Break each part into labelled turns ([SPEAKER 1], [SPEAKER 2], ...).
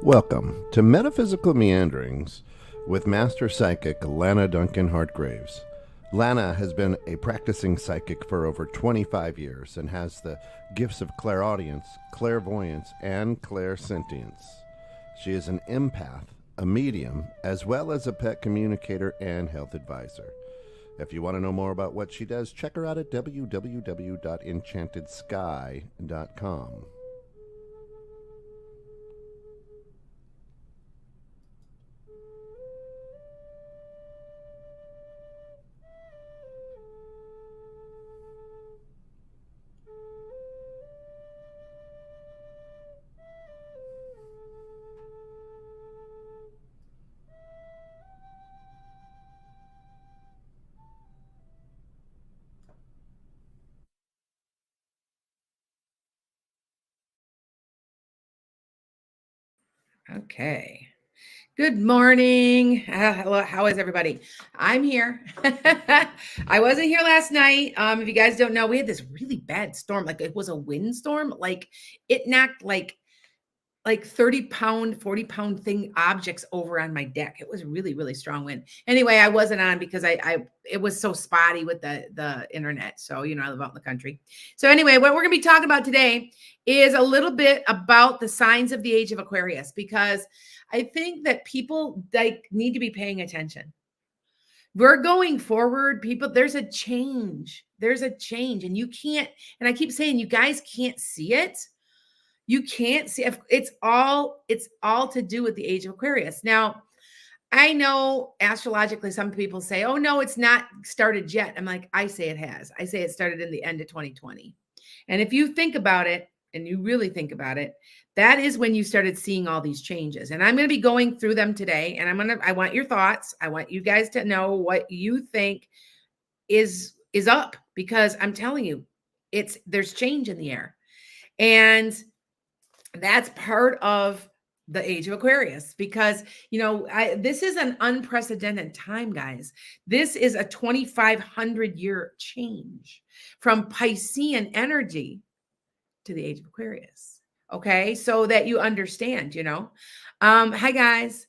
[SPEAKER 1] Welcome to Metaphysical Meanderings with Master Psychic Lana Duncan Hartgraves. Lana has been a practicing psychic for over 25 years and has the gifts of clairaudience, clairvoyance, and clairsentience. She is an empath, a medium, as well as a pet communicator and health advisor. If you want to know more about what she does, check her out at www.enchantedSky.com.
[SPEAKER 2] Okay. Good morning. Hello, how is everybody? I'm here. I wasn't here last night. If you guys don't know, we had this really bad storm. Like it was a windstorm. Like it knocked like 30-pound, 40-pound objects over on my deck. It was really, really strong wind. Anyway, I wasn't on because it was so spotty with the internet. So, I live out in the country. So anyway, what we're going to be talking about today is a little bit about the signs of the age of Aquarius, because I think that people need to be paying attention. We're going forward, people. There's a change. And you can't, and I keep saying, you guys can't see it. You can't see, it's all to do with the age of Aquarius. Now, I know astrologically, some people say, oh no, it's not started yet. I'm like, I say it has. I say it started in the end of 2020. And if you think about it, and you really think about it, that is when you started seeing all these changes. And I'm going to be going through them today. And I want your thoughts. I want you guys to know what you think is up, because I'm telling you, there's change in the air. And that's part of the age of Aquarius, because, this is an unprecedented time, guys. This is a 2,500 year change from Piscean energy to the age of Aquarius. Okay. So that you understand, hi guys.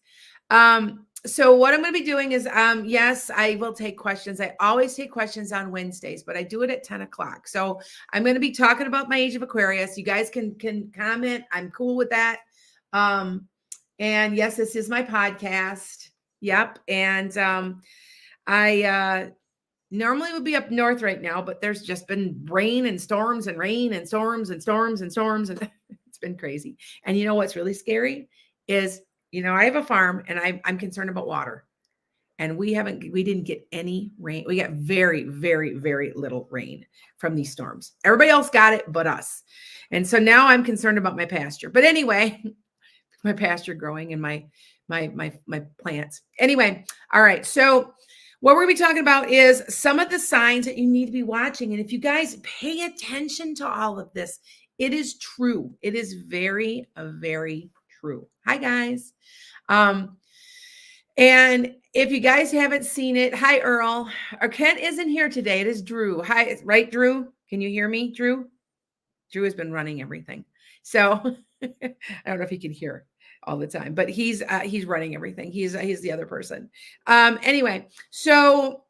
[SPEAKER 2] So what I'm going to be doing is, yes, I will take questions. I always take questions on Wednesdays, but I do it at 10 o'clock. So I'm going to be talking about my age of Aquarius. You guys can comment. I'm cool with that. And yes, this is my podcast. Yep. And, I, normally would be up north right now, but there's just been rain and storms and rain and storms and storms and storms. And it's been crazy. And you know, what's really scary is, I have a farm and I'm concerned about water, and we didn't get any rain. We got very, very, very little rain from these storms. Everybody else got it, but us. And so now I'm concerned about my pasture, but anyway, my pasture growing and my plants. Anyway. All right. So what we're going to be talking about is some of the signs that you need to be watching. And if you guys pay attention to all of this, it is true. It is very, very true. Hi, guys. And if you guys haven't seen it, hi, Earl. Our Kent isn't here today. It is Drew. Hi, right, Drew? Can you hear me, Drew? Drew has been running everything. So I don't know if he can hear all the time, but he's running everything. He's the other person. Anyway, so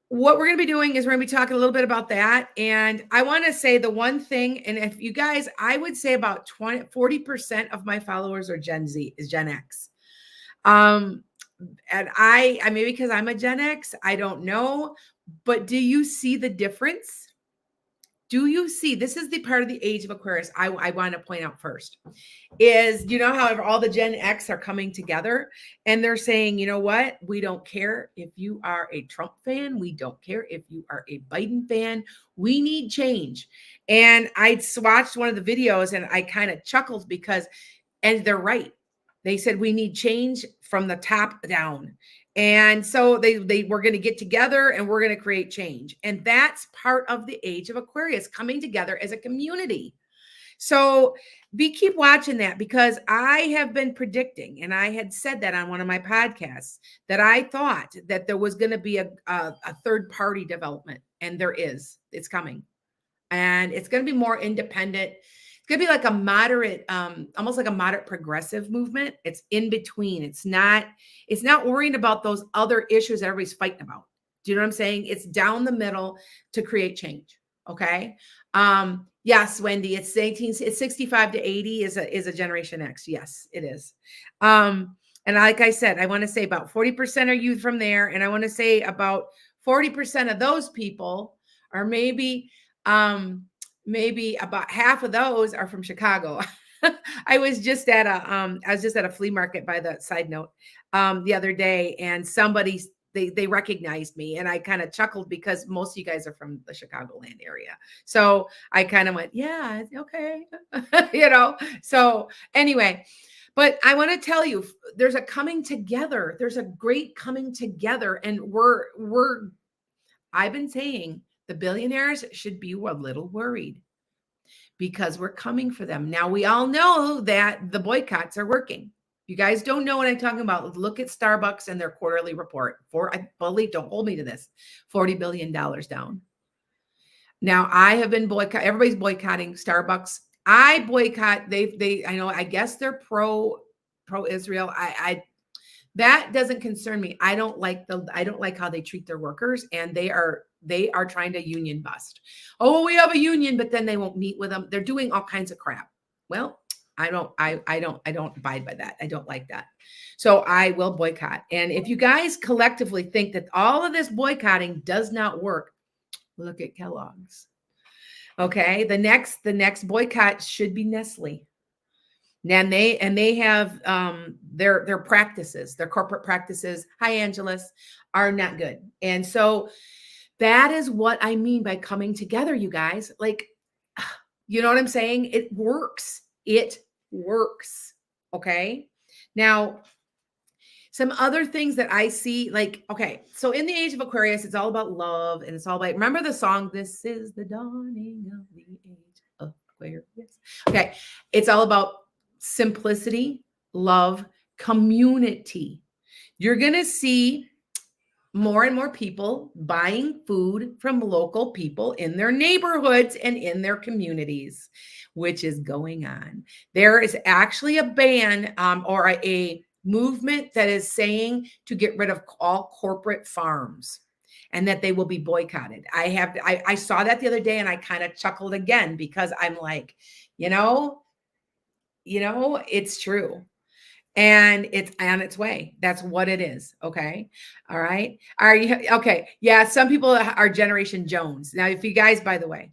[SPEAKER 2] what we're going to be doing is we're going to be talking a little bit about that. And I want to say the one thing, and if you guys, I would say about 40% of my followers are Gen X. And I maybe because I'm a Gen X, I don't know, but do you see the difference? Do you see, this is the part of the age of Aquarius I want to point out first, is, however, all the Gen X are coming together and they're saying, you know what? We don't care if you are a Trump fan. We don't care if you are a Biden fan. We need change. And I watched one of the videos and I kind of chuckled and they're right. They said we need change from the top down. And so they were going to get together and we're going to create change. And that's part of the age of Aquarius, coming together as a community. So keep watching that, because I have been predicting, and I had said that on one of my podcasts, that I thought that there was going to be a third party development, and there is. It's coming. and it's going to be more independent. It's going to be like a moderate, almost like a moderate progressive movement. It's in between. It's not worrying about those other issues that everybody's fighting about. Do you know what I'm saying? It's down the middle to create change. Okay. Yes, Wendy, it's 65 to 80 is a Generation X. Yes, it is. And like I said, I want to say about 40% are youth from there. And I want to say about 40% of those people are maybe about half of those are from Chicago. I was just at a flea market, by the side note, the other day, and somebody, they recognized me, and I kind of chuckled because most of you guys are from the Chicagoland area. So I kind of went, yeah, okay. So anyway, but I want to tell you, there's a coming together. There's a great coming together. And I've been saying the billionaires should be a little worried because we're coming for them. Now, we all know that the boycotts are working. You guys don't know what I'm talking about. Look at Starbucks and their quarterly report. I believe, don't hold me to this, $40 billion down. Now, I have been everybody's boycotting Starbucks. I boycott. I know, I guess they're pro-Israel. That doesn't concern me. I don't like how they treat their workers, and they are trying to union bust. Oh, we have a union, but then they won't meet with them. They're doing all kinds of crap. Well, I don't abide by that. I don't like that. So I will boycott. And if you guys collectively think that all of this boycotting does not work, look at Kellogg's. Okay. The next boycott should be Nestle. And they have their practices, their corporate practices. Hi, Angelus, are not good. And so that is what I mean by coming together, you guys. Like, you know what I'm saying? It works. It works. Okay. Now, some other things that I see, like, okay, so in the age of Aquarius, it's all about love, and it's all about, remember the song, "This is the dawning of the age of Aquarius." Okay. It's all about simplicity, love, community. You're going to see more and more people buying food from local people in their neighborhoods and in their communities, which is going on. There is actually a ban or a movement that is saying to get rid of all corporate farms and that they will be boycotted. I saw that the other day, and I kind of chuckled again because I'm like, it's true. And it's on its way. That's what it is. Okay. All right. Are you okay? Yeah. Some people are Generation Jones. Now, if you guys, by the way,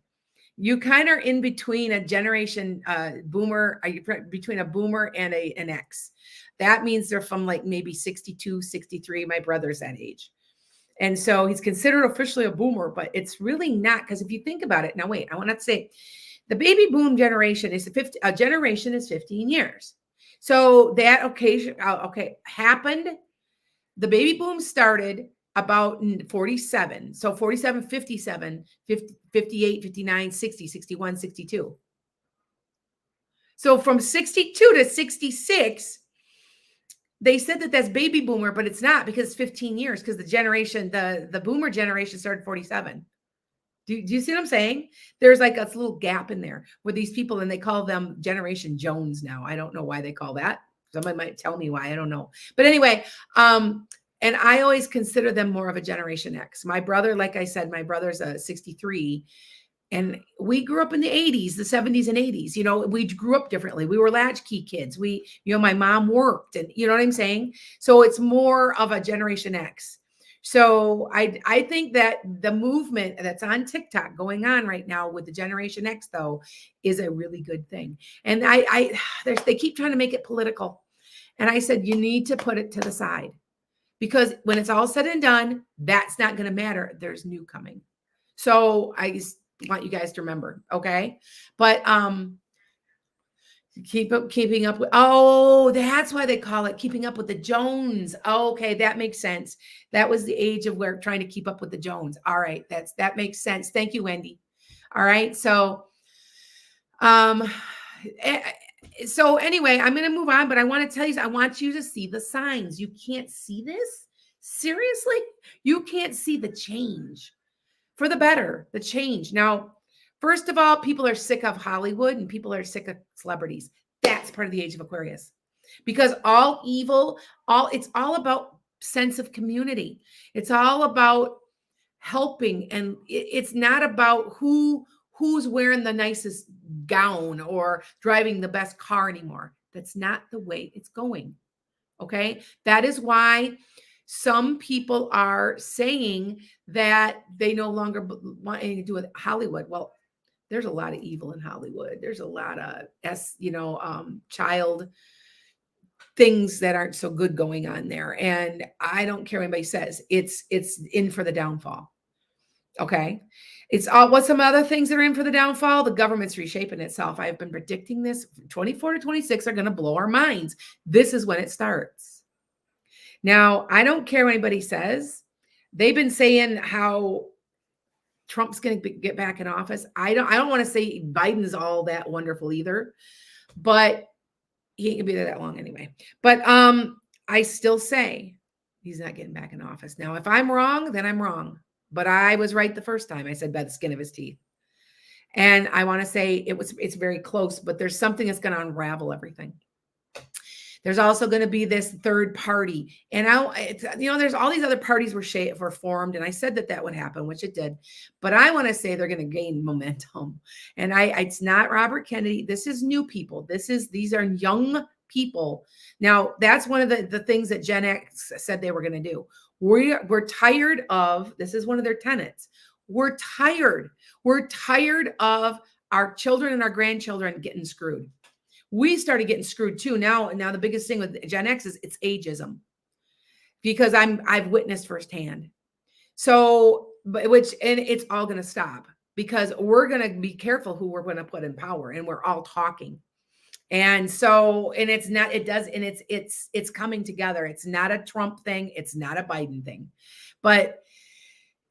[SPEAKER 2] you kind of are in between a generation boomer, are you between a boomer and an X? That means they're from like maybe 62, 63. My brother's that age. And so he's considered officially a boomer, but it's really not. Because if you think about it, now wait, I want to say the baby boom generation is a generation is 15 years. So that occasion, happened. The baby boom started about 47. So 47, 57, 50, 58, 59, 60, 61, 62. So from 62 to 66, they said that that's baby boomer, but it's not, because it's 15 years, because the boomer generation started 47. Do you see what I'm saying? There's like a little gap in there with these people, and they call them Generation Jones now. I don't know why they call that. Somebody might tell me why. I don't know. But anyway, and I always consider them more of a Generation X. My brother, like I said, my brother's a 63, and we grew up in the 80s, the 70s and 80s. We grew up differently. We were latchkey kids. My mom worked, and you know what I'm saying? So it's more of a Generation X. So I think that the movement that's on TikTok going on right now with the Generation X, though, is a really good thing. And they keep trying to make it political. And I said, you need to put it to the side, because when it's all said and done, that's not going to matter. There's new coming. So I just want you guys to remember. Okay. But, keeping up with, that's why they call it keeping up with the Jones. Okay, that makes sense. That was the age of where trying to keep up with the Jones. All right, that makes sense. Thank you, Wendy. All right, so anyway, I'm going to move on, but I want to tell you, I want you to see the signs. You can't see this? Seriously? You can't see the change for the better, the change. Now, First of all, people are sick of Hollywood and people are sick of celebrities. That's part of the age of Aquarius. Because all evil, it's all about sense of community. It's all about helping, and it's not about who's wearing the nicest gown or driving the best car anymore. That's not the way it's going. Okay? That is why some people are saying that they no longer want anything to do with Hollywood. Well, there's a lot of evil in Hollywood. There's a lot of child things that aren't so good going on there. And I don't care what anybody says. It's in for the downfall. Okay. It's all what's some other things that are in for the downfall? The government's reshaping itself. I've been predicting this. 24 to 26 are going to blow our minds. This is when it starts. Now, I don't care what anybody says. They've been saying how Trump's going to get back in office. I don't want to say Biden's all that wonderful either, but he ain't gonna be there that long anyway. But I still say he's not getting back in office. Now, if I'm wrong, then I'm wrong. But I was right the first time. I said by the skin of his teeth. And I want to say it's very close, but there's something that's going to unravel everything. There's also going to be this third party. And there's all these other parties were formed. And I said that would happen, which it did. But I want to say they're going to gain momentum. And it's not Robert Kennedy. This is new people. These are young people. Now, that's one of the things that Gen X said they were going to do. We're tired of, this is one of their tenets. We're tired of our children and our grandchildren getting screwed. We started getting screwed too. Now the biggest thing with Gen X is it's ageism, because I've witnessed firsthand. So, and it's all going to stop, because we're going to be careful who we're going to put in power, and we're all talking. And so, and it's not, it does, and it's coming together. It's not a Trump thing. It's not a Biden thing, but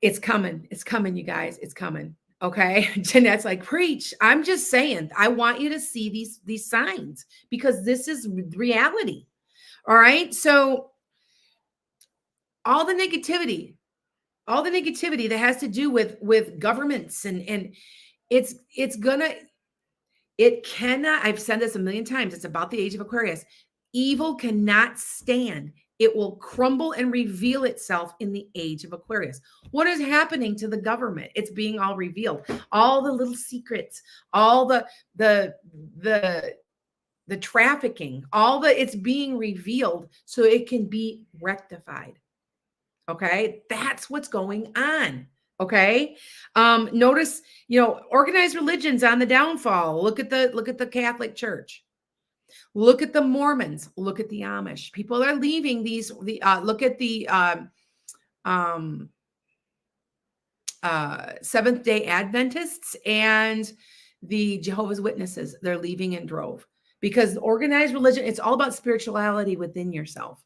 [SPEAKER 2] it's coming. It's coming, you guys. It's coming. Okay. Jeanette's like, preach. I'm just saying, I want you to see these signs, because this is reality. All right. So all the negativity that has to do with governments and it cannot, I've said this a million times. It's about the age of Aquarius. Evil cannot stand. It will crumble and reveal itself in the age of Aquarius. What is happening to the government? It's being all revealed. All the little secrets, all the trafficking, it's being revealed so it can be rectified. Okay? That's what's going on. Okay. Notice, organized religion's on the downfall. Look at the Catholic Church. Look at the Mormons. Look at the Amish. People are leaving look at the Seventh-day Adventists and the Jehovah's Witnesses. They're leaving in drove, because organized religion, it's all about spirituality within yourself.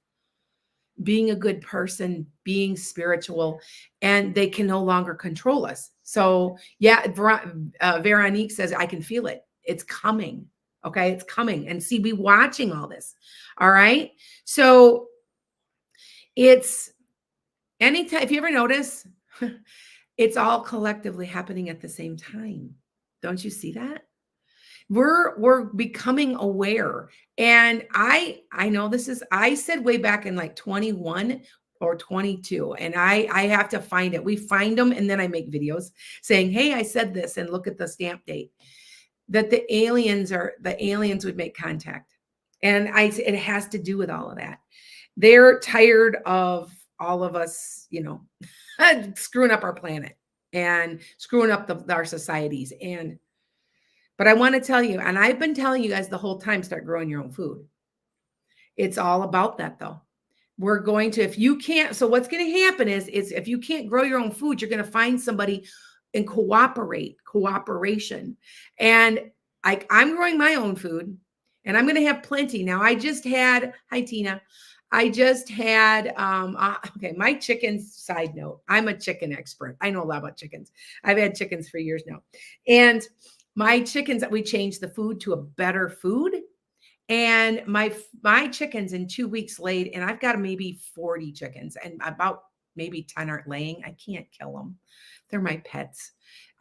[SPEAKER 2] Being a good person, being spiritual, and they can no longer control us. So yeah, Veronique says, I can feel it. It's coming. Okay. It's coming. And see, be watching all this. All right. So it's anytime, if you ever notice, it's all collectively happening at the same time. Don't you see that? We're becoming aware. And I know I said way back in like 21 or 22, and I have to find it. We find them, and then I make videos saying, hey, I said this, and look at the stamp date, that the aliens would make contact. And it has to do with all of that. They're tired of all of us, screwing up our planet and screwing up our societies. But I want to tell you, and I've been telling you guys the whole time, start growing your own food. It's all about that, though. We're going to, if you can't, so what's going to happen is if you can't grow your own food, you're going to find somebody and cooperation. And I'm growing my own food, and I'm going to have plenty. Now, hi, Tina. I just had, my chickens, side note, I'm a chicken expert. I know a lot about chickens. I've had chickens for years now. And my chickens, we changed the food to a better food. And my chickens in 2 weeks laid, and I've got maybe 40 chickens, and about maybe 10 aren't laying. I can't kill them. They're my pets.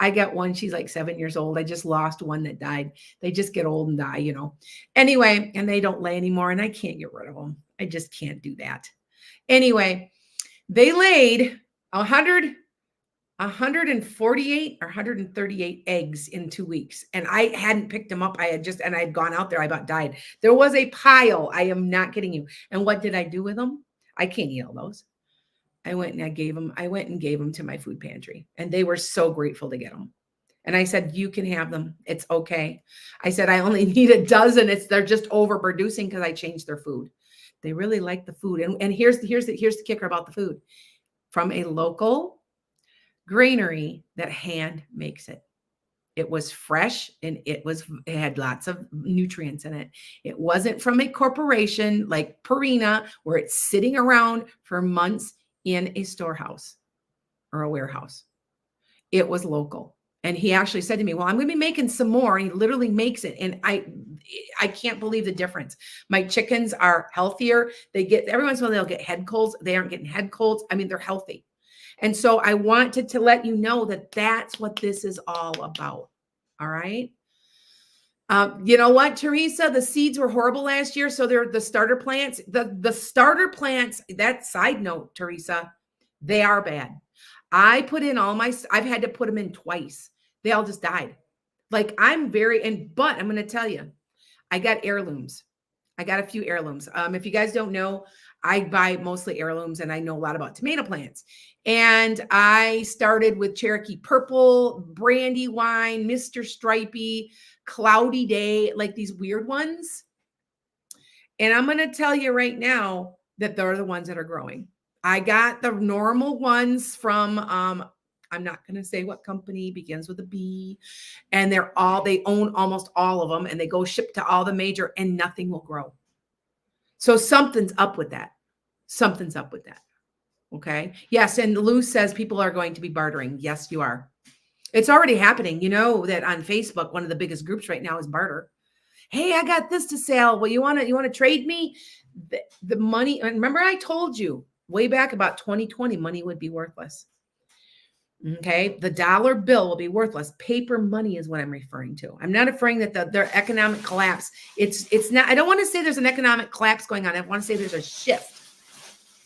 [SPEAKER 2] I got one. She's like 7 years old. I just lost one that died. They just get old and die, Anyway, and they don't lay anymore, and I can't get rid of them. I just can't do that. Anyway, they laid 148 or 138 eggs in 2 weeks. And I hadn't picked them up. And I'd gone out there. I about died. There was a pile. I am not kidding you. And what did I do with them? I can't eat all those. I went and gave them to my food pantry, and they were so grateful to get them. And I said, you can have them. It's okay. I said, I only need a dozen. They're just overproducing because I changed their food. They really like the food. And here's the kicker about the food. From a local granary that hand makes it. It was fresh, and it had lots of nutrients in it. It wasn't from a corporation like Purina, where it's sitting around for months in a storehouse or a warehouse. It was local. And he actually said to me, well, I'm going to be making some more. And he literally makes it. And I can't believe the difference. My chickens are healthier. Every once in a while they'll get head colds. They aren't getting head colds. I mean, they're healthy. And so I wanted to let you know that that's what this is all about. All right. You know what, Teresa? The seeds were horrible last year. So they're the starter plants. The starter plants, that side note, Teresa, they are bad. I put in I've had to put them in twice. They all just died. Like but I'm going to tell you, I got heirlooms. I got a few heirlooms. If you guys don't know, I buy mostly heirlooms, and I know a lot about tomato plants. And I started with Cherokee Purple, Brandywine, Mr. Stripey, Cloudy Day, like these weird ones. And I'm going to tell you right now that they're the ones that are growing. I got the normal ones from, I'm not going to say what company, begins with a B, and they own almost all of them, and they go ship to all the major, and nothing will grow. So something's up with that. Something's up with that. Okay. Yes. And Lou says people are going to be bartering. Yes, you are. It's already happening. You know that on Facebook, one of the biggest groups right now is barter. Hey, I got this to sell. Well, you want to trade me the money? And remember, I told you way back about 2020, money would be worthless. Okay. The dollar bill will be worthless. Paper money is what I'm referring to. I'm not referring that their economic collapse. It's not, I don't want to say there's an economic collapse going on. I want to say there's a shift.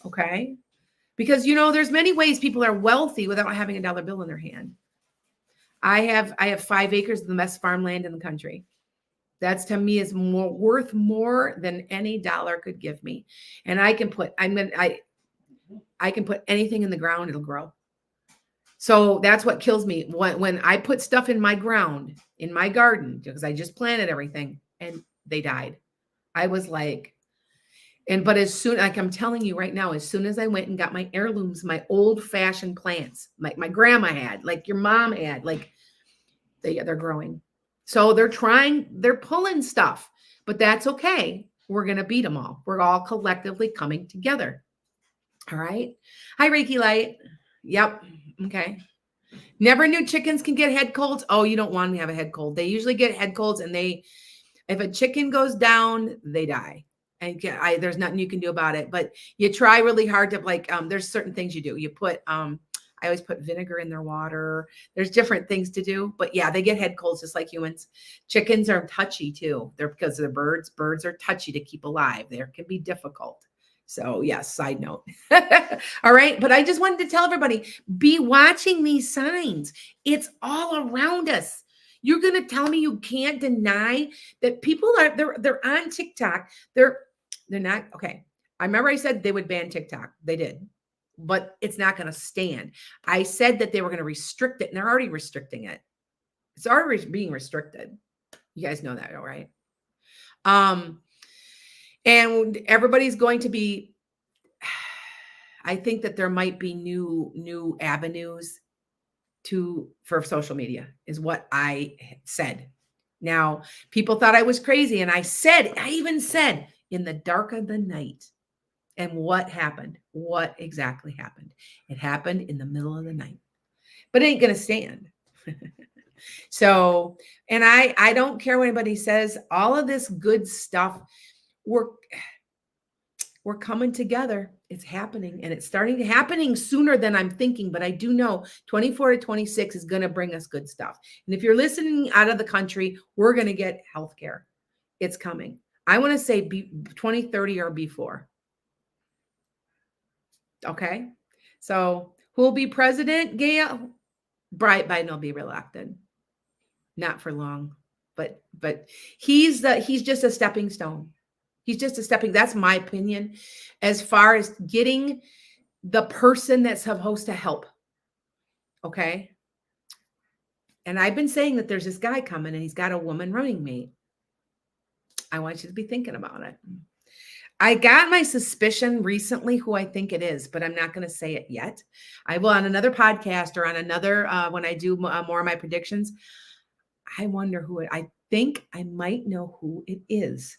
[SPEAKER 2] Okay. Because, there's many ways people are wealthy without having a dollar bill in their hand. I have 5 acres of the best farmland in the country. That's, to me, is worth more than any dollar could give me. And I can put anything in the ground, it'll grow. So that's what kills me. When I put stuff in my ground, in my garden, because I just planted everything and they died. I was like, but as soon, like I'm telling you right now, as soon as I went and got my heirlooms, my old fashioned plants, like my grandma had, like your mom had, like they're growing. So they're pulling stuff, but that's okay. We're going to beat them all. We're all collectively coming together. All right. Hi, Reiki Light. Yep. Okay. Never knew chickens can get head colds. Oh, you don't want to have a head cold. They usually get head colds, and if a chicken goes down, they die. And there's nothing you can do about it, but you try really hard to there's certain things you do. You put, I always put vinegar in their water. There's different things to do, but yeah, they get head colds just like humans. Chickens are touchy too. Because they're birds. Birds are touchy to keep alive. They can be difficult. So yes, side note. All right. But I just wanted to tell everybody, be watching these signs. It's all around us. You're going to tell me you can't deny that people they're on TikTok. They're not. Okay. I remember I said they would ban TikTok. They did, but it's not going to stand. I said that they were going to restrict it, and they're already restricting it. It's already being restricted. You guys know that, all right? And everybody's going to be, I think that there might be new avenues for social media is what I said. Now, people thought I was crazy. And I even said in the dark of the night. And what happened? What exactly happened? It happened in the middle of the night, but it ain't going to stand. So, and I don't care what anybody says, all of this good stuff, we're coming together. It's happening, and it's starting to happening sooner than I'm thinking, but I do know 24 to 26 is going to bring us good stuff. And if you're listening out of the country, we're going to get healthcare. It's coming. I want to say 2030 or before. Okay. So who will be president, Gail? Biden will be reelected. Not for long, but he's just a stepping stone. He's just a stepping. That's my opinion as far as getting the person that's supposed to help. Okay. And I've been saying that there's this guy coming and he's got a woman running mate. I want you to be thinking about it. I got my suspicion recently who I think it is, but I'm not going to say it yet. I will on another podcast or on another, when I do more of my predictions. I wonder who it, I think I might know who it is.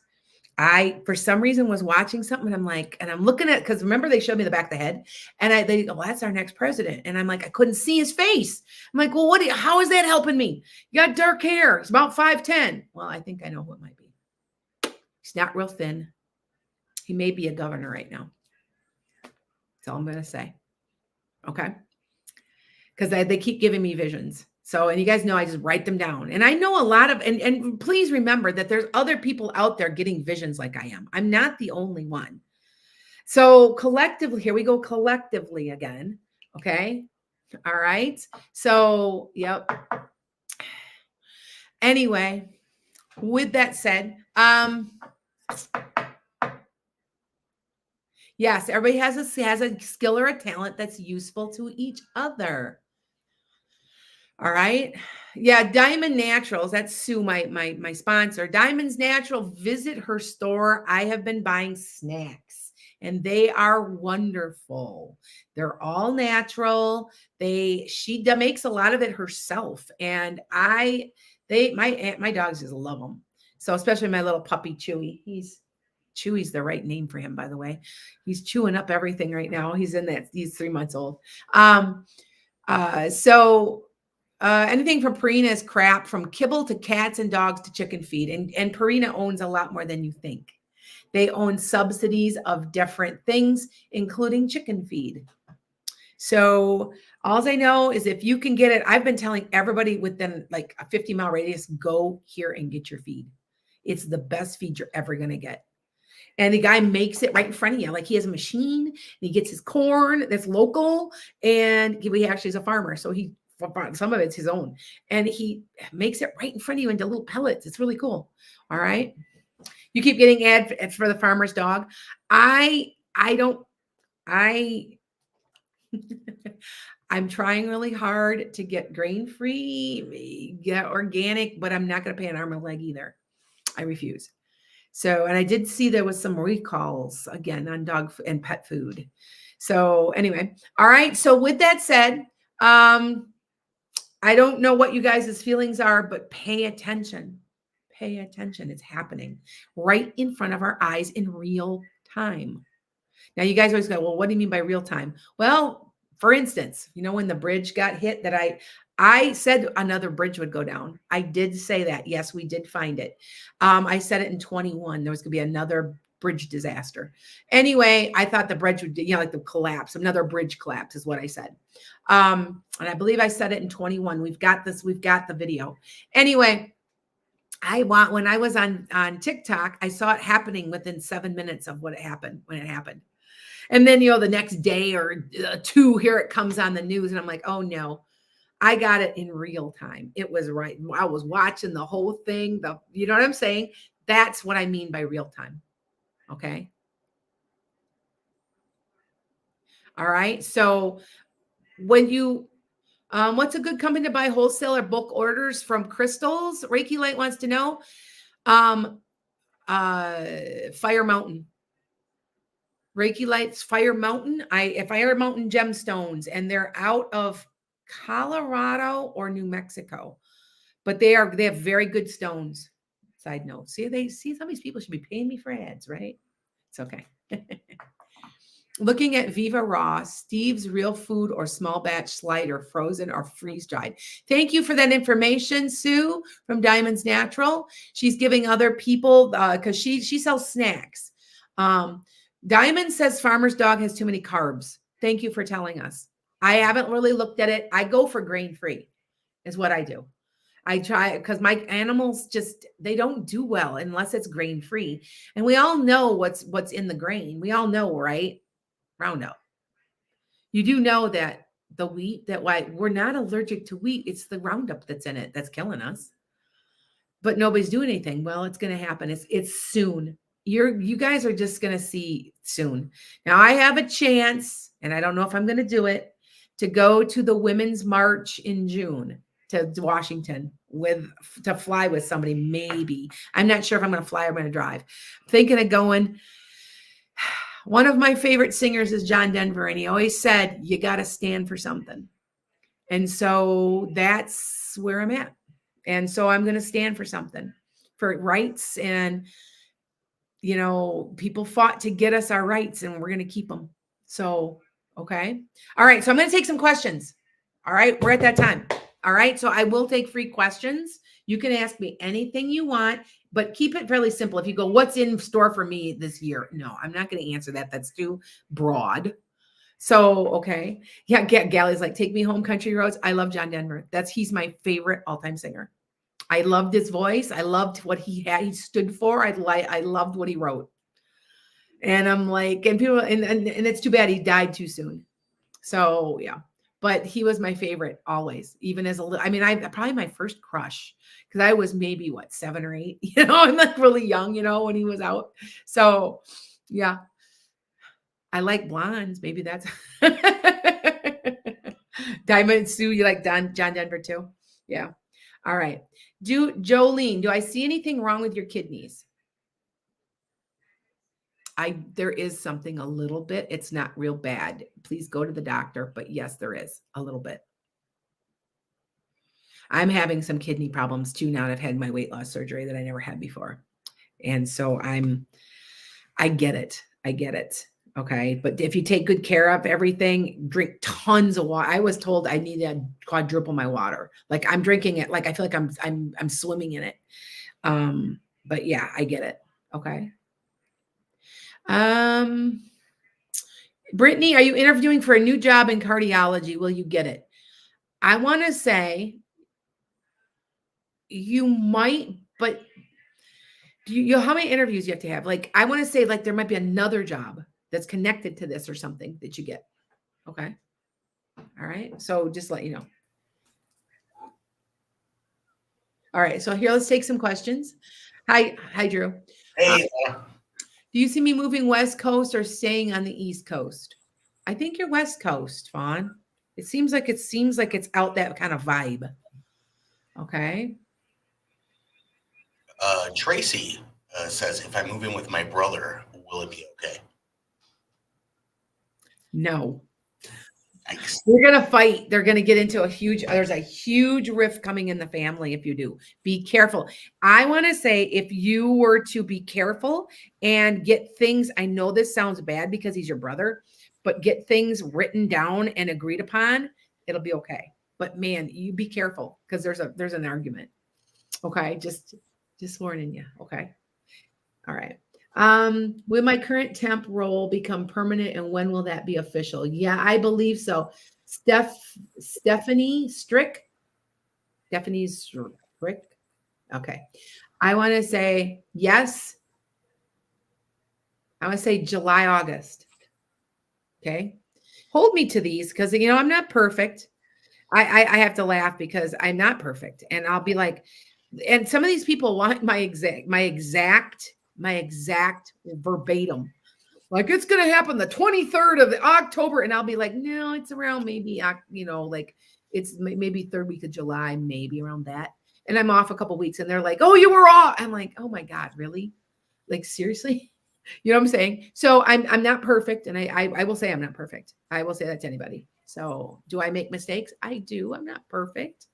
[SPEAKER 2] I, for some reason, was watching something and I'm like, and I'm looking at, because remember they showed me the back of the head and they go, well, that's our next president. And I'm like, I couldn't see his face. I'm like, well, how is that helping me? You got dark hair. It's about 5'10". Well, I think I know who it might be. He's not real thin. He may be a governor right now. That's all I'm going to say. Okay. Because they keep giving me visions. So, and you guys know, I just write them down. And I know a lot of, and please remember that there's other people out there getting visions like I am. I'm not the only one. So collectively, here we go collectively again. Okay. All right. So, yep. Anyway, with that said, yes, everybody has a skill or a talent that's useful to each other. All right. Yeah, Diamond Naturals. That's Sue, my sponsor. Diamond's Natural. Visit her store. I have been buying snacks and they are wonderful. They're all natural. She makes a lot of it herself. And my dogs just love them. So especially my little puppy Chewy. Chewy's the right name for him, by the way. He's chewing up everything right now. He's 3 months old. Anything from Purina is crap, from kibble to cats and dogs to chicken feed. And Purina owns a lot more than you think. They own subsidies of different things, including chicken feed. So all I know is if you can get it, I've been telling everybody within like a 50-mile radius, go here and get your feed. It's the best feed you're ever going to get. And the guy makes it right in front of you. Like he has a machine and he gets his corn that's local. And he actually is a farmer. So some of it's his own. And he makes it right in front of you into little pellets. It's really cool. All right. You keep getting ads for the farmer's dog. I'm trying really hard to get grain-free, get organic, but I'm not going to pay an arm and a leg either. I refuse. So, and I did see there was some recalls again on dog and pet food. So anyway, all right. So with that said, I don't know what you guys' feelings are, but pay attention. Pay attention. It's happening right in front of our eyes in real time. Now, you guys always go, well, what do you mean by real time? Well, for instance, when the bridge got hit that I said another bridge would go down. I did say that. Yes, we did find it. I said it in 21. There was going to be another bridge disaster. Anyway, I thought the bridge would, like the collapse, another bridge collapse is what I said. And I believe I said it in 21. We've got the video. Anyway, when I was on TikTok, I saw it happening within 7 minutes of when it happened. And then, the next day or two, here it comes on the news. And I'm like, oh no, I got it in real time. It was right. I was watching the whole thing. You know what I'm saying? That's what I mean by real time. Okay. All right. So when what's a good company to buy wholesale or bulk orders from? Crystals? Reiki Light wants to know. Fire Mountain. Reiki Light's Fire Mountain. Fire Mountain Gemstones, and they're out of Colorado or New Mexico, but they have very good stones. Side note. See some of these people should be paying me for ads, right? It's okay. Looking at Viva Raw, Steve's Real Food or small batch slider, frozen or freeze dried. Thank you for that information, Sue from Diamonds Natural. She's giving other people because she sells snacks. Diamond says farmer's dog has too many carbs. Thank you for telling us. I haven't really looked at it. I go for grain-free is what I do. I try because my animals just they don't do well unless it's grain-free. And we all know what's in the grain. We all know, right? Roundup. You do know that the wheat that why we're not allergic to wheat. It's the Roundup that's in it that's killing us. But nobody's doing anything. Well, it's going to happen. It's soon. You guys are just going to see soon. Now I have a chance, and I don't know if I'm going to do it, to go to the Women's March in June to Washington to fly with somebody. Maybe I'm not sure if I'm going to fly or I'm going to drive. I'm thinking of going. One of my favorite singers is John Denver, and he always said, you got to stand for something. And so that's where I'm at. And so I'm going to stand for something, for rights. And, people fought to get us our rights, and we're going to keep them. So, okay. All right. So I'm going to take some questions. All right. We're at that time. All right. So I will take free questions. You can ask me anything you want, but keep it fairly simple. If you go, what's in store for me this year? No, I'm not going to answer that. That's too broad. So, okay. Yeah. Gally's like, take me home, country roads. I love John Denver. He's my favorite all-time singer. I loved his voice. I loved what he stood for. I loved what he wrote. And I'm like, and people, and it's too bad he died too soon. So yeah, but he was my favorite always, even as a little, I probably my first crush, because I was maybe 7 or 8, I'm like really young, when he was out. So yeah, I like blondes. Maybe that's Diamond Sue. You like John Denver too? Yeah. All right. Jolene, do I see anything wrong with your kidneys? There is something a little bit. It's not real bad. Please go to the doctor. But yes, there is a little bit. I'm having some kidney problems too now that I've had my weight loss surgery that I never had before. And so I get it. I get it. Okay. But if you take good care of everything, drink tons of water. I was told I need to quadruple my water. Like I'm drinking it. Like I feel like I'm swimming in it. But yeah, I get it. Okay. Brittany, are you interviewing for a new job in cardiology? Will you get it? I want to say you might, but how many interviews you have to have? Like, I want to say like there might be another job that's connected to this or something that you get. Okay. All right. So just let you know. All right. So here, let's take some questions. Hi, Drew.
[SPEAKER 3] Hey.
[SPEAKER 2] Do you see me moving West Coast or staying on the East Coast? I think you're West Coast, Fawn. It seems like it's out that kind of vibe. Okay.
[SPEAKER 3] Tracy says, if I move in with my brother, will it be okay?
[SPEAKER 2] No.
[SPEAKER 3] Thanks.
[SPEAKER 2] We're going to fight. They're going to get into there's a huge rift coming in the family if you do. Be careful. I want to say if you were to be careful and get things, I know this sounds bad because he's your brother, but get things written down and agreed upon, it'll be okay. But man, you be careful because there's an argument. Okay. Just warning you. Okay. All right. Will my current temp role become permanent and when will that be official? Yeah, I believe so. Stephanie Strick. Okay. I want to say yes. I want to say July, August. Okay. Hold me to these because, I'm not perfect. I have to laugh because I'm not perfect. And I'll be like, and some of these people want my exact verbatim. Like it's going to happen the 23rd of October. And I'll be like, no, it's around maybe, like it's maybe third week of July, maybe around that. And I'm off a couple of weeks and they're like, oh, you were off. I'm like, oh my God, really? Like, seriously? You know what I'm saying? So I'm not perfect. And I will say I'm not perfect. I will say that to anybody. So do I make mistakes? I do. I'm not perfect.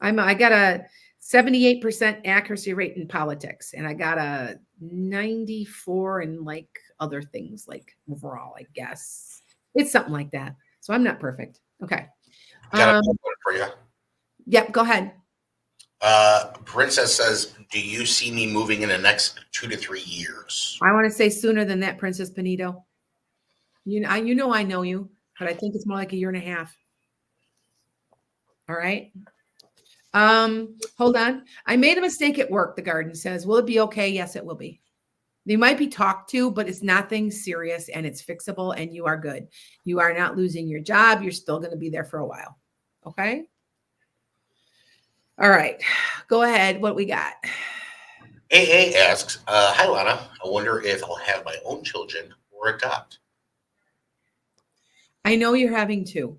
[SPEAKER 2] I got a 78% accuracy rate in politics. And I got a 94 in like other things, like overall, I guess. It's something like that. So I'm not perfect. Okay.
[SPEAKER 3] Got a question for you.
[SPEAKER 2] Yep. Go ahead.
[SPEAKER 3] Princess says, do you see me moving in the next 2 to 3 years?
[SPEAKER 2] I want to say sooner than that, Princess Benito. You know I know you, but I think it's more like a year and a half. All right. Hold on. I made a mistake at work, the garden says. Will it be okay? Yes, it will be. They might be talked to, but it's nothing serious and it's fixable and you are good. You are not losing your job. You're still going to be there for a while. Okay. All right. Go ahead. What we got?
[SPEAKER 3] AA asks, hi, Lana. I wonder if I'll have my own children or adopt.
[SPEAKER 2] I know you're having two.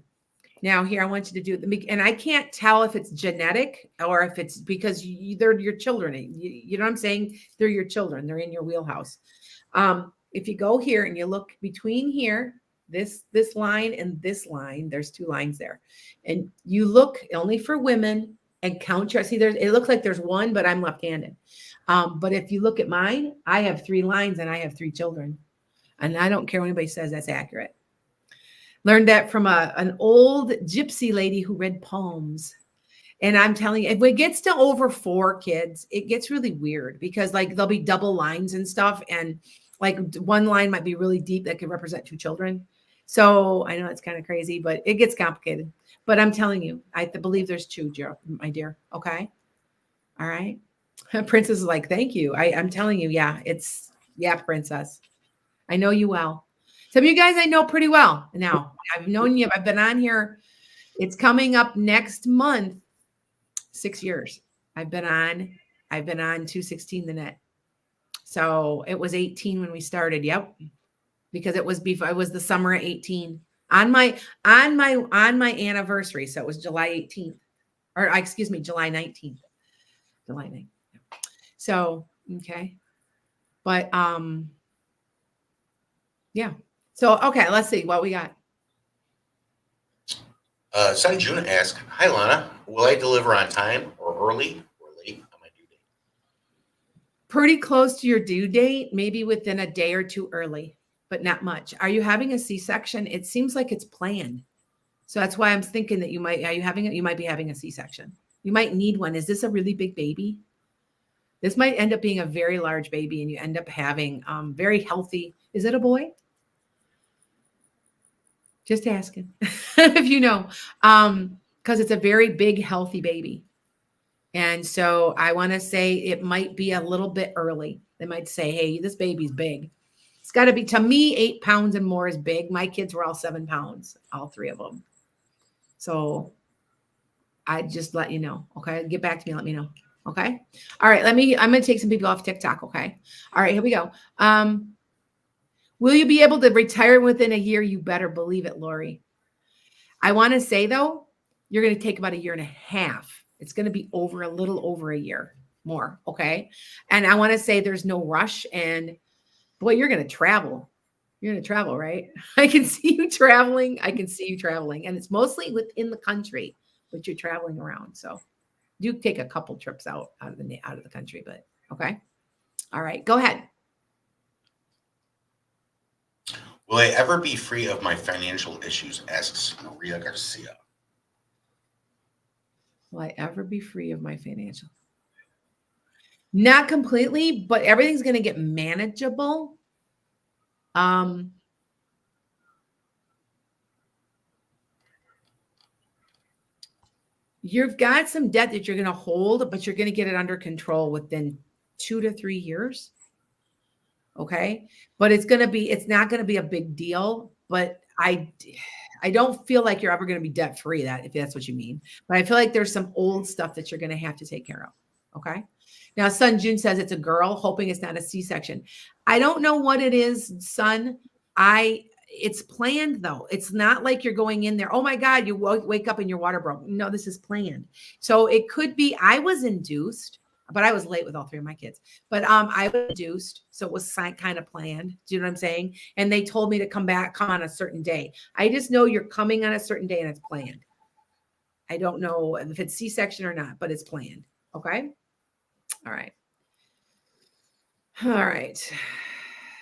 [SPEAKER 2] Now here, I want you to do it. And I can't tell if it's genetic or if it's because they're your children. You know what I'm saying? They're your children. They're in your wheelhouse. If you go here and you look between here, this line and this line, there's two lines there. And you look only for women and count your, see, it looks like there's one, but I'm left-handed. But if you look at mine, I have 3 lines and I have 3 children. And I don't care what anybody says, that's accurate. Learned that from an old gypsy lady who read poems. And I'm telling you, if it gets to over 4 kids, it gets really weird because like there'll be double lines and stuff. And like one line might be really deep that could represent 2 children. So I know it's kind of crazy, but it gets complicated. But I'm telling you, I believe there's 2, my dear. Okay. All right. Princess is like, thank you. I'm telling you, yeah, Princess. I know you well. Some of you guys I know pretty well now. I've known you. I've been on here. It's coming up next month. 6 years. I've been on 216 the net. So it was 18 when we started. Yep. Because it was the summer of 18 on my anniversary. So it was July 18th or excuse me, July 19th. July 9th. So, okay. But, yeah. So, okay, let's see what we got.
[SPEAKER 3] Son June asks, hi, Lana. Will I deliver on time or early or late on my due date?
[SPEAKER 2] Pretty close to your due date, maybe within a day or 2 early, but not much. Are you having a C-section? It seems like it's planned. So that's why I'm thinking that you might be having a C-section. You might need one. Is this a really big baby? This might end up being a very large baby and you end up having very healthy. Is it a boy? Just asking if you know, because it's a very big, healthy baby. And so I want to say it might be a little bit early. They might say, hey, this baby's big. It's got to be, to me, 8 pounds and more is big. My kids were all 7 pounds, all 3 of them. So I just let you know. Okay. Get back to me. Let me know. Okay. All right. I'm going to take some people off TikTok. Okay. All right. Here we go. Will you be able to retire within a year? You better believe it, Lori. I want to say, though, you're going to take about 1.5 years. It's going to be a little over a year more. Okay. And I want to say there's no rush. And boy, you're going to travel. You're going to travel, right? I can see you traveling. And it's mostly within the country, but you're traveling around. So you take a couple trips out of the country, but okay. All right. Go ahead.
[SPEAKER 3] Will I ever be free of my financial issues? Asks Maria Garcia.
[SPEAKER 2] Will I ever be free of my financial? Not completely, but everything's going to get manageable. You've got some debt that you're going to hold, but you're going to get it under control within 2 to 3 years. Okay. But it's not going to be a big deal, but I don't feel like you're ever going to be debt free, if that's what you mean. But I feel like there's some old stuff that you're going to have to take care of. Okay. Now, Son June says it's a girl, hoping it's not a C-section. I don't know what it is, Son. It's planned though. It's not like you're going in there. Oh my God, you wake up and your water broke. No, this is planned. So it could be, I was induced, but I was late with all 3 of my kids, but I was induced. So it was kind of planned. Do you know what I'm saying? And they told me to come on a certain day. I just know you're coming on a certain day and it's planned. I don't know if it's C-section or not, but it's planned. Okay. All right. All right.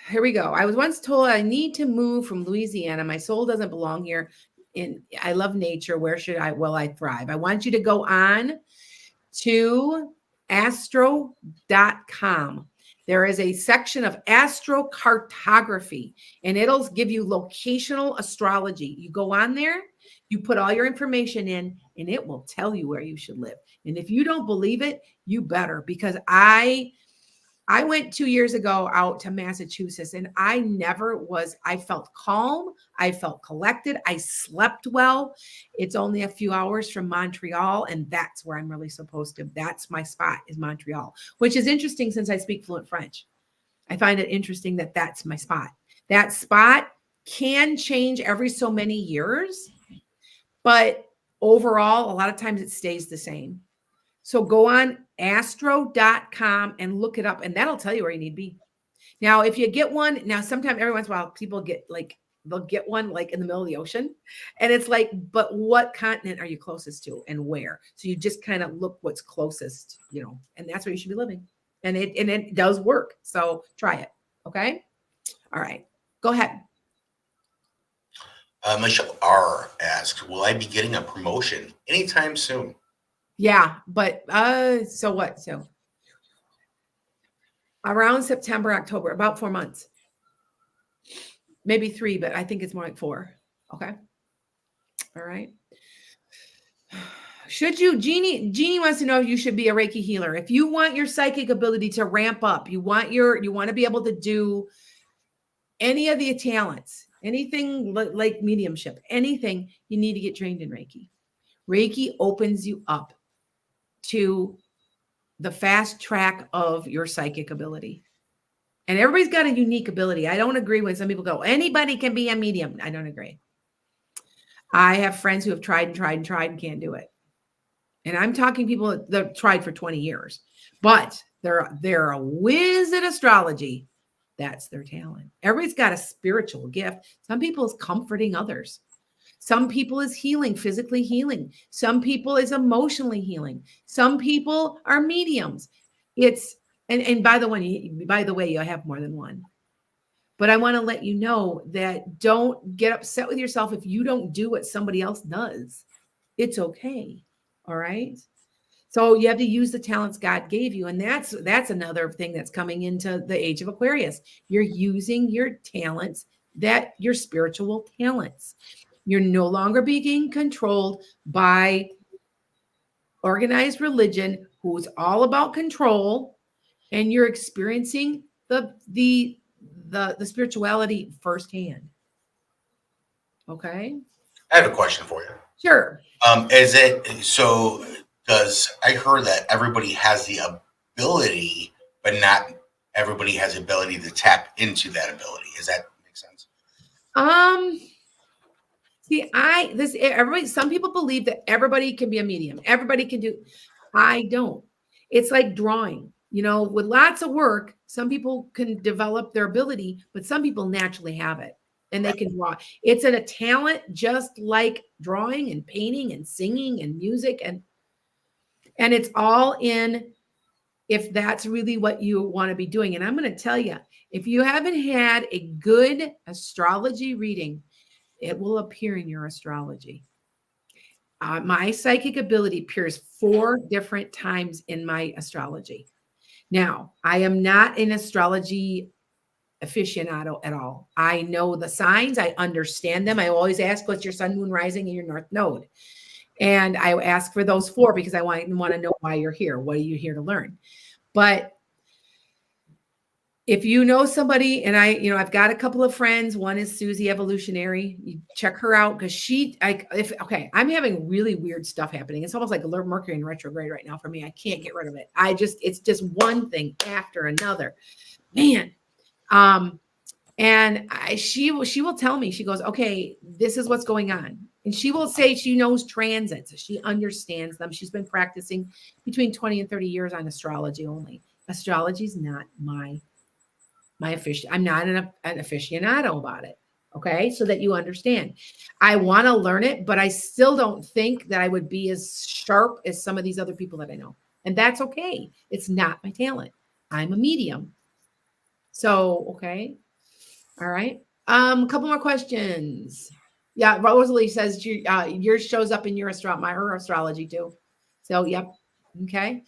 [SPEAKER 2] Here we go. I was once told I need to move from Louisiana. My soul doesn't belong here. I love nature. Where will I thrive? I want you to go on to astro.com. There is a section of astrocartography, and it'll give you locational astrology. You go on there, you put all your information in, and it will tell you where you should live. And if you don't believe it, you better, because I went 2 years ago out to Massachusetts, and I felt calm. I felt collected. I slept well. It's only a few hours from Montreal, and that's where I'm really supposed to. That's my spot, is Montreal, which is interesting since I speak fluent French. I find it interesting that that's my spot. That spot can change every so many years, but overall, a lot of times it stays the same. So go on astro.com and look it up, and that'll tell you where you need to be. Now, if you get one, now sometimes every once in a while, people they'll get one like in the middle of the ocean. And it's like, but what continent are you closest to and where? So you just kind of look what's closest, and that's where you should be living. And it does work. So try it. Okay. All right. Go ahead.
[SPEAKER 3] Michelle R asks, will I be getting a promotion anytime soon?
[SPEAKER 2] Yeah, but so what? So around September, October, about 4 months. Maybe 3, but I think it's more like 4. Okay. All right. Jeannie wants to know if you should be a Reiki healer. If you want your psychic ability to ramp up, you want to be able to do any of the talents, anything like mediumship, anything, you need to get trained in Reiki. Reiki opens you up to the fast track of your psychic ability. And everybody's got a unique ability. I don't agree when some people go, anybody can be a medium. I don't agree. I have friends who have tried and can't do it. And I'm talking people that tried for 20 years, but they're a whiz at astrology. That's their talent. Everybody's got a spiritual gift. Some people is comforting others. Some people is healing, physically healing. Some people is emotionally healing. Some people are mediums. And by the way, you have more than one. But I want to let you know that don't get upset with yourself if you don't do what somebody else does. It's okay. All right. So you have to use the talents God gave you. And that's another thing that's coming into the age of Aquarius. You're using your talents, your spiritual talents. You're no longer being controlled by organized religion, who's all about control, and you're experiencing the spirituality firsthand. Okay.
[SPEAKER 3] I have a question for you.
[SPEAKER 2] Sure.
[SPEAKER 3] I heard that everybody has the ability, but not everybody has the ability to tap into that ability. Does that make sense?
[SPEAKER 2] Some people believe that everybody can be a medium. Everybody can do. I don't. It's like drawing. With lots of work, some people can develop their ability, but some people naturally have it and they can draw. It's a talent just like drawing and painting and singing and music. And it's all in if that's really what you want to be doing. And I'm going to tell you, if you haven't had a good astrology reading, it will appear in your astrology. My psychic ability appears 4 different times in my astrology. Now, I am not an astrology aficionado at all. I know the signs. I understand them. I always ask, what's your sun, moon, rising, and your north node? And I ask for those 4 because I want to know why you're here. What are you here to learn? But if you know somebody, and I've got a couple of friends. One is Susie Evolutionary. You check her out because I'm having really weird stuff happening. It's almost like Mercury in retrograde right now for me. I can't get rid of it. It's just one thing after another, man. She will tell me, she goes, okay, this is what's going on. And she will say she knows transits. She understands them. She's been practicing between 20 and 30 years on astrology only. Astrology is not my I'm not an aficionado about it. Okay. So that you understand, I want to learn it, but I still don't think that I would be as sharp as some of these other people that I know. And that's okay. It's not my talent. I'm a medium. So, okay. All right. A couple more questions. Yeah. Rosalie says yours shows up in her astrology too. So, yep. Okay.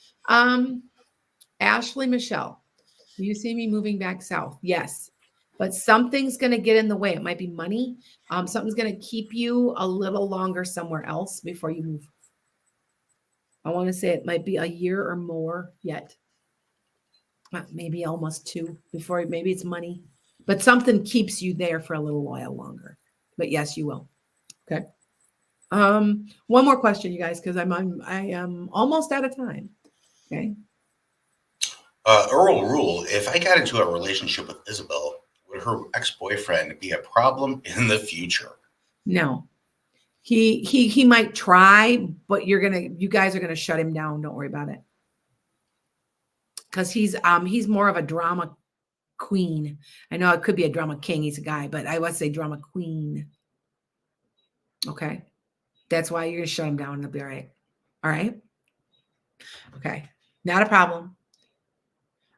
[SPEAKER 2] Ashley Michelle, do you see me moving back south? Yes. But something's going to get in the way. It might be money. Something's going to keep you a little longer somewhere else before you move. I want to say it might be a year or more yet. Maybe almost 2 before, maybe it's money. But something keeps you there for a little while longer. But yes, you will. Okay. One more question, you guys, because I am almost out of time. Okay.
[SPEAKER 3] Earl Rule, if I got into a relationship with Isabel, would her ex-boyfriend be a problem in the future?
[SPEAKER 2] No. He might try, but you guys are gonna shut him down. Don't worry about it. Because he's more of a drama queen. I know it could be a drama king, he's a guy, but I would say drama queen. Okay. That's why you're gonna shut him down. It'll be all right. All right. Okay. Not a problem.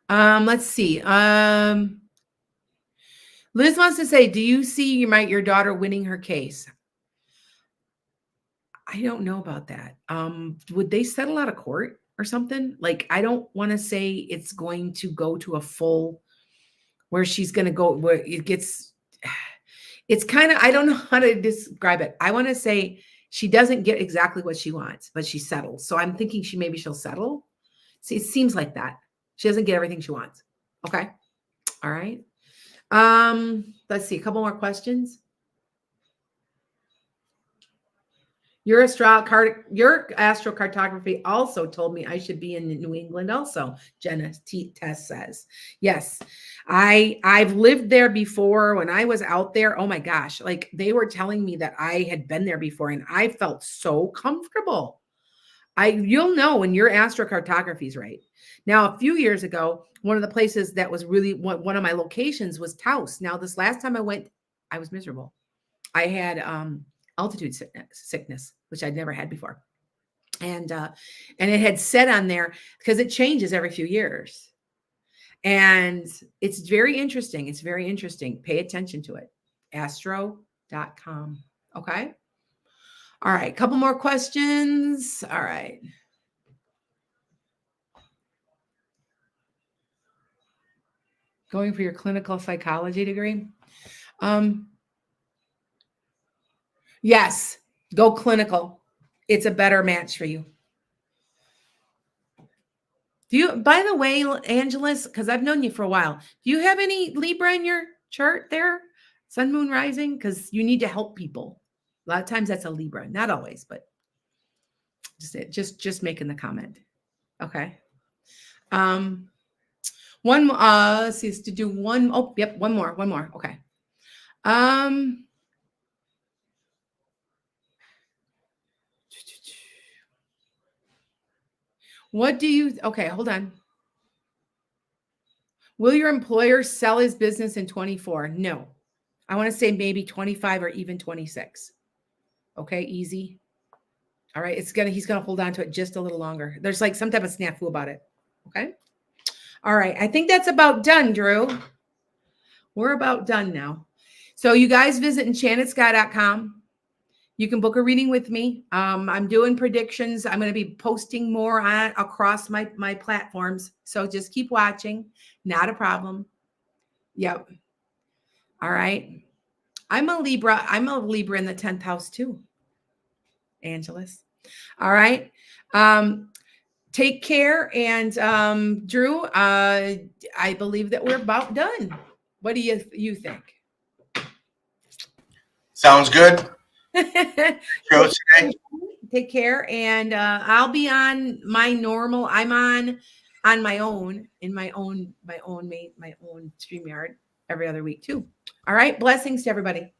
[SPEAKER 2] Let's see. Liz wants to say, do you see your daughter winning her case? I don't know about that. Would they settle out of court or something? Like, I don't want to say it's going to go to a full where she's going to go where it gets, it's kind of, I don't know how to describe it. I want to say she doesn't get exactly what she wants, but she settles. So I'm thinking she'll settle. See, it seems like that. She doesn't get everything she wants. Okay. All right. Let's see, a couple more questions. Your astrocartography also told me I should be in New England also, Jenna Tess says. Yes, I've lived there before. When I was out there, oh my gosh, like they were telling me that I had been there before and I felt so comfortable. You'll know when your astrocartography is right. Now, a few years ago, one of the places that was really one of my locations was Taos. Now, this last time I went, I was miserable. I had altitude sickness, which I'd never had before. And it had said on there, because it changes every few years. And it's very interesting. It's very interesting. Pay attention to it. Astro.com. Okay. All right. Couple more questions. All right. Going for your clinical psychology degree. Yes, go clinical. It's a better match for you. By the way, Angelus, because I've known you for a while, do you have any Libra in your chart there? Sun, moon, rising? Because you need to help people. A lot of times that's a Libra. Not always, but just making the comment. Okay. One more, let's see, is to do one. Oh, yep, one more. Okay. Okay, hold on. Will your employer sell his business in 24? No. I want to say maybe 25 or even 26. Okay, easy. All right, he's gonna hold on to it just a little longer. There's like some type of snafu about it. Okay. All right, I think that's about done, Drew. We're about done now. So you guys visit enchantedsky.com. You can book a reading with me. I'm doing predictions. I'm going to be posting more across my platforms. So just keep watching. Not a problem. Yep. All right. I'm a Libra. I'm a Libra in the 10th house too, Angelus. All right. Take care. And Drew, I believe that we're about done. What do you think?
[SPEAKER 3] Sounds good. Show today.
[SPEAKER 2] Take care. And I'll be on my normal. I'm on my own, in my own StreamYard every other week too. All right. Blessings to everybody.